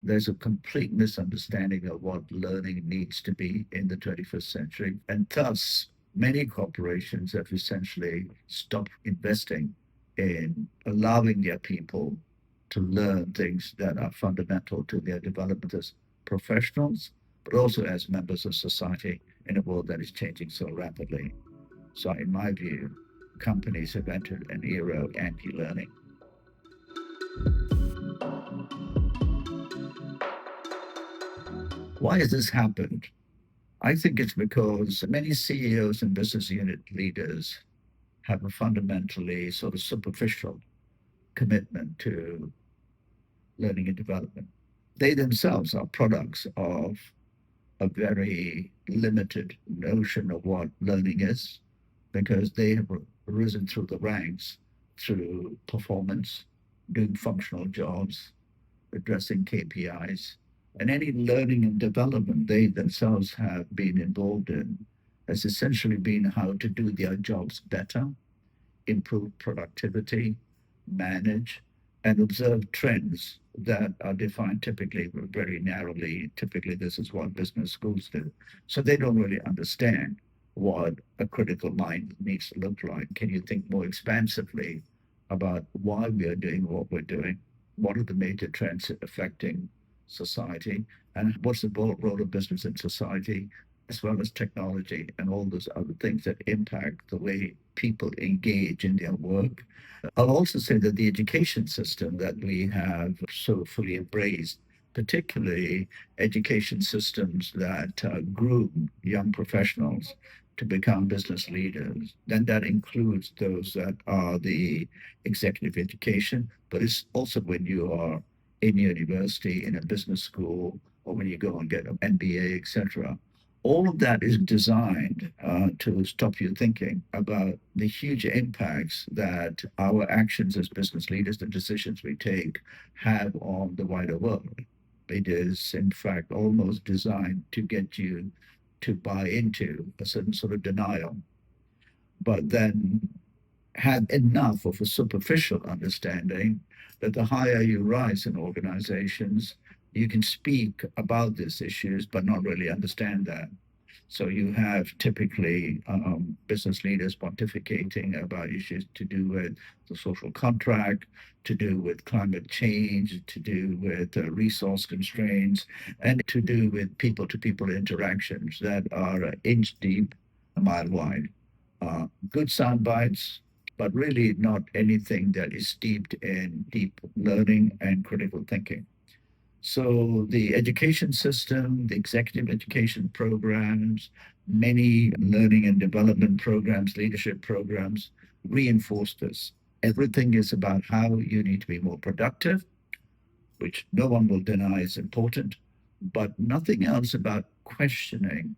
There's a complete misunderstanding of what learning needs to be in the 21st century. And thus, many corporations have essentially stopped investing in allowing their people to learn things that are fundamental to their development as professionals, but also as members of society in a world that is changing so rapidly. So, in my view, companies have entered an era of anti learning. Why has this happened? I think it's because many CEOs and business unit leaders have a fundamentally sort of superficial commitment to learning and development. They themselves are products of a very limited notion of what learning is because they have risen through the ranks through performance, doing functional jobs, addressing KPIs, and any learning and development they themselves have been involved in has essentially been how to do their jobs better, improve productivity, manage, and observe trends that are defined typically very narrowly. Typically, this is what business schools do. So they don't really understand what a critical mind needs to look like. Can you think more expansively about why we are doing what we're doing? What are the major trends affecting society? And what's the role of business in society? As well as technology and all those other things that impact the way people engage in their work. I'll also say that the education system that we have so fully embraced, particularly education systems that groom young professionals to become business leaders, then that includes those that are the executive education, but it's also when you are in university, in a business school, or when you go and get an MBA, etc. All of that is designed to stop you thinking about the huge impacts that our actions as business leaders, the decisions we take, have on the wider world. It is, in fact, almost designed to get you to buy into a certain sort of denial, but then have enough of a superficial understanding that the higher you rise in organizations, you can speak about these issues, but not really understand that. So you have typically business leaders pontificating about issues to do with the social contract, to do with climate change, to do with resource constraints, and to do with people-to-people interactions that are inch deep, a mile wide. Good sound bites, but really not anything that is steeped in deep learning and critical thinking. So the education system, the executive education programs, many learning and development programs, leadership programs reinforce this. Everything is about how you need to be more productive, which no one will deny is important, but nothing else about questioning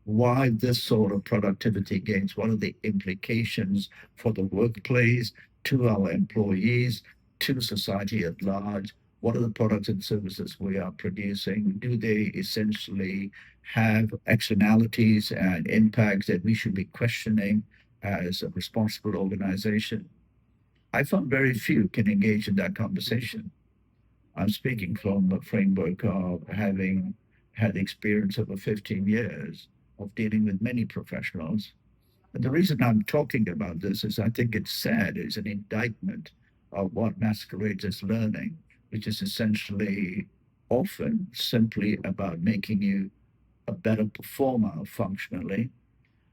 why this sort of productivity gains, what are the implications for the workplace, to our employees, to society at large, what are the products and services we are producing? Do they essentially have externalities and impacts that we should be questioning as a responsible organization? I found very few can engage in that conversation. I'm speaking from a framework of having had the experience over 15 years of dealing with many professionals. And the reason I'm talking about this is I think it's sad, it's an indictment of what masquerades as learning, which is essentially often simply about making you a better performer functionally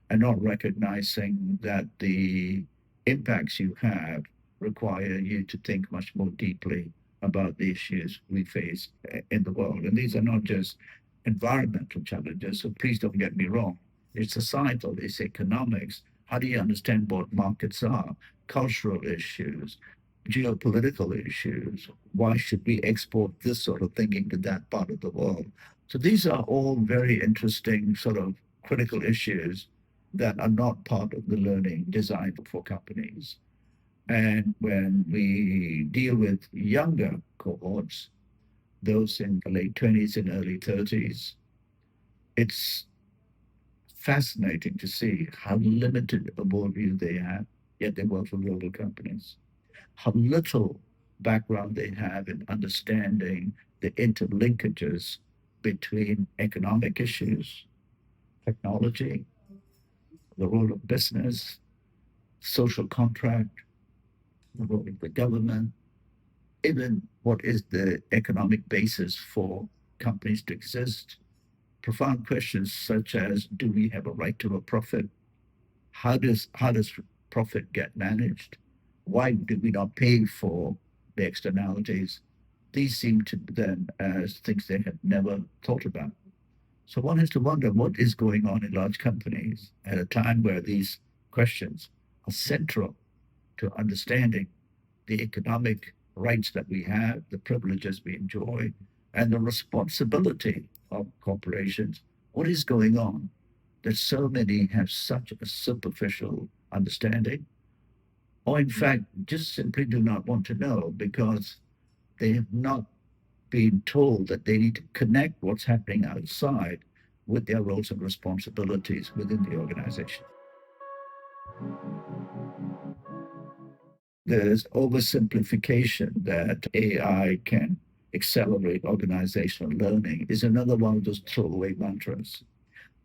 and not recognizing that the impacts you have require you to think much more deeply about the issues we face in the world. And these are not just environmental challenges, so please don't get me wrong. It's societal, it's economics. How do you understand what markets are? Cultural issues, geopolitical issues. Why should we export this sort of thinking to that part of the world? So these are all very interesting sort of critical issues that are not part of the learning designed for companies. And when we deal with younger cohorts, those in the late 20s and early 30s, it's fascinating to see how limited a worldview they have, yet they work for global companies. How little background they have in understanding the interlinkages between economic issues, technology, the role of business, social contract, the role of the government, even what is the economic basis for companies to exist. Profound questions such as, do we have a right to a profit? How does profit get managed? Why do we not pay for the externalities? These seem to them as things they had never thought about. So one has to wonder what is going on in large companies at a time where these questions are central to understanding the economic rights that we have, the privileges we enjoy, and the responsibility of corporations. What is going on that so many have such a superficial understanding, or in fact, just simply do not want to know because they have not been told that they need to connect what's happening outside with their roles and responsibilities within the organization. There's oversimplification that AI can accelerate organizational learning is another one of those throwaway mantras.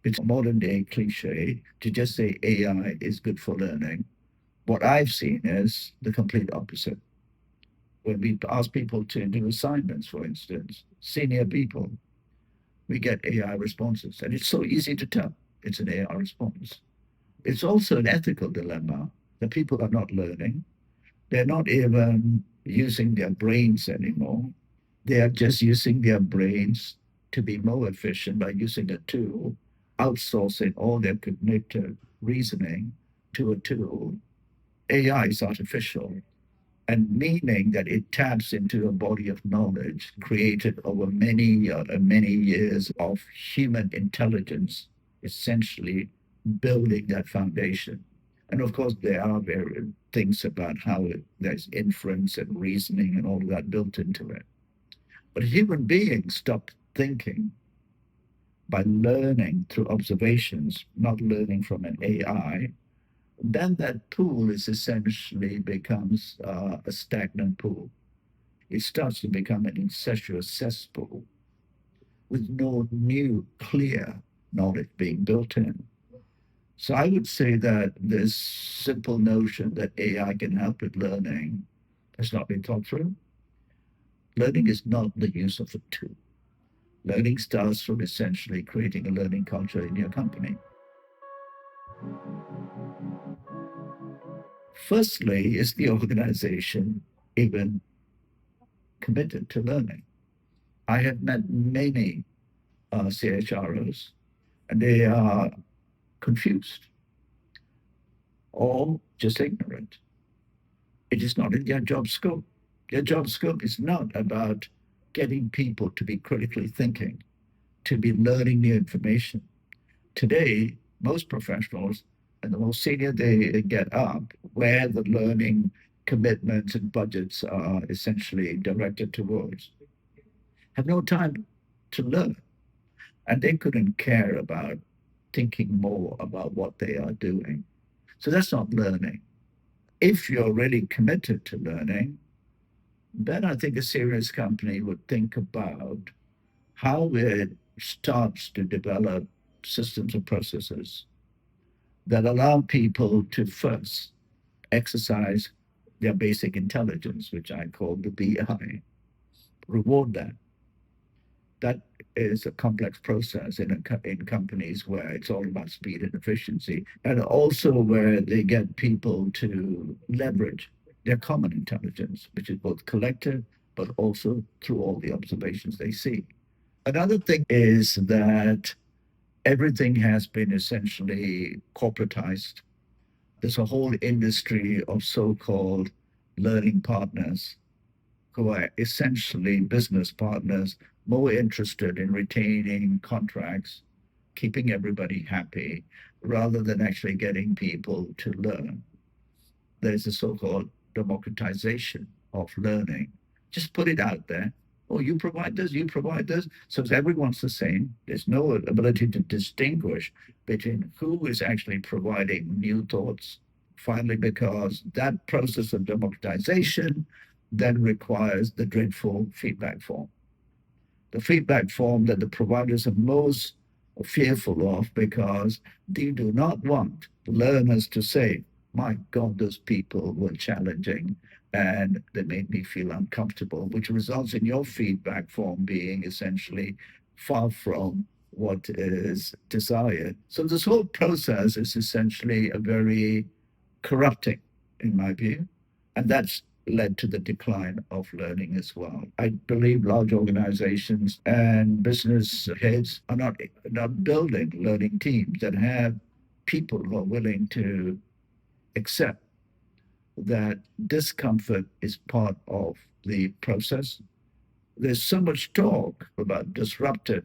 It's a modern day cliche to just say AI is good for learning. What I've seen is the complete opposite. When we ask people to do assignments, for instance, senior people, we get AI responses. And it's so easy to tell it's an AI response. It's also an ethical dilemma that people are not learning. They're not even using their brains anymore. They are just using their brains to be more efficient by using a tool, outsourcing all their cognitive reasoning to a tool. AI is artificial, and meaning that it taps into a body of knowledge created over many years of human intelligence, essentially building that foundation. And of course, there are various things about how there's inference and reasoning and all of that built into it. But human beings stop thinking by learning through observations, not learning from an AI. Then that pool is essentially becomes a stagnant pool. It starts to become an incestuous cesspool with no new clear knowledge being built in. So I would say that this simple notion that AI can help with learning has not been thought through. Learning is not the use of a tool. Learning starts from essentially creating a learning culture in your company. Firstly, is the organization even committed to learning? I have met many CHROs, and they are confused or just ignorant. It is not in their job scope. Their job scope is not about getting people to be critically thinking, to be learning new information. Today, most professionals, and the more senior they get up, where the learning commitments and budgets are essentially directed towards, have no time to learn. And they couldn't care about thinking more about what they are doing. So that's not learning. If you're really committed to learning, then I think a serious company would think about how it starts to develop systems and processes that allow people to first exercise their basic intelligence, which I call the BI, reward that. That is a complex process in companies where it's all about speed and efficiency, and also where they get people to leverage their common intelligence, which is both collective, but also through all the observations they see. Another thing is that everything has been essentially corporatized. There's a whole industry of so-called learning partners who are essentially business partners, more interested in retaining contracts, keeping everybody happy, rather than actually getting people to learn. There's a so-called democratization of learning. Just put it out there. Oh, you provide this, you provide this. So everyone's the same. There's no ability to distinguish between who is actually providing new thoughts. Finally, because that process of democratization then requires the dreadful feedback form. The feedback form that the providers are most fearful of, because they do not want learners to say, my God, those people were challenging and they made me feel uncomfortable, which results in your feedback form being essentially far from what is desired. So this whole process is essentially a very corrupting, in my view. And that's led to the decline of learning as well. I believe large organizations and business heads are not building learning teams that have people who are willing to accept that discomfort is part of the process. There's so much talk about disruptive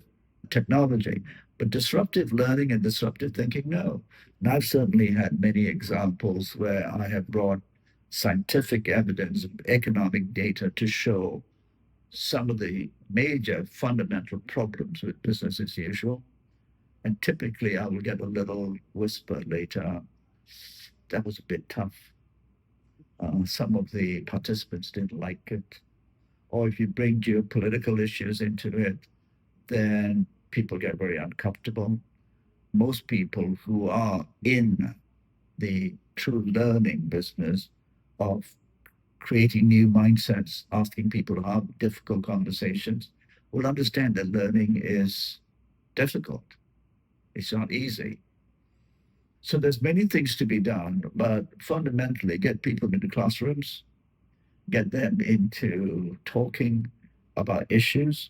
technology, but disruptive learning and disruptive thinking, no. And I've certainly had many examples where I have brought scientific evidence, economic data to show some of the major fundamental problems with business as usual. And typically I will get a little whisper later, that was a bit tough. Some of the participants didn't like it. Or if you bring geopolitical issues into it, then people get very uncomfortable. Most people who are in the true learning business of creating new mindsets, asking people to have difficult conversations, will understand that learning is difficult. It's not easy. So there's many things to be done, but fundamentally get people into classrooms, get them into talking about issues,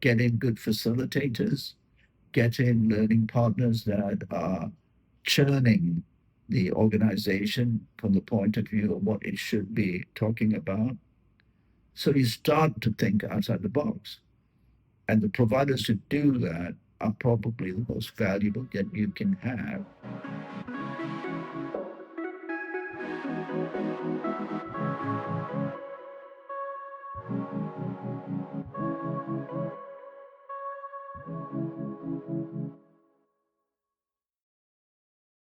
get in good facilitators, get in learning partners that are churning the organization from the point of view of what it should be talking about. So you start to think outside the box. And the providers who do that are probably the most valuable that you can have.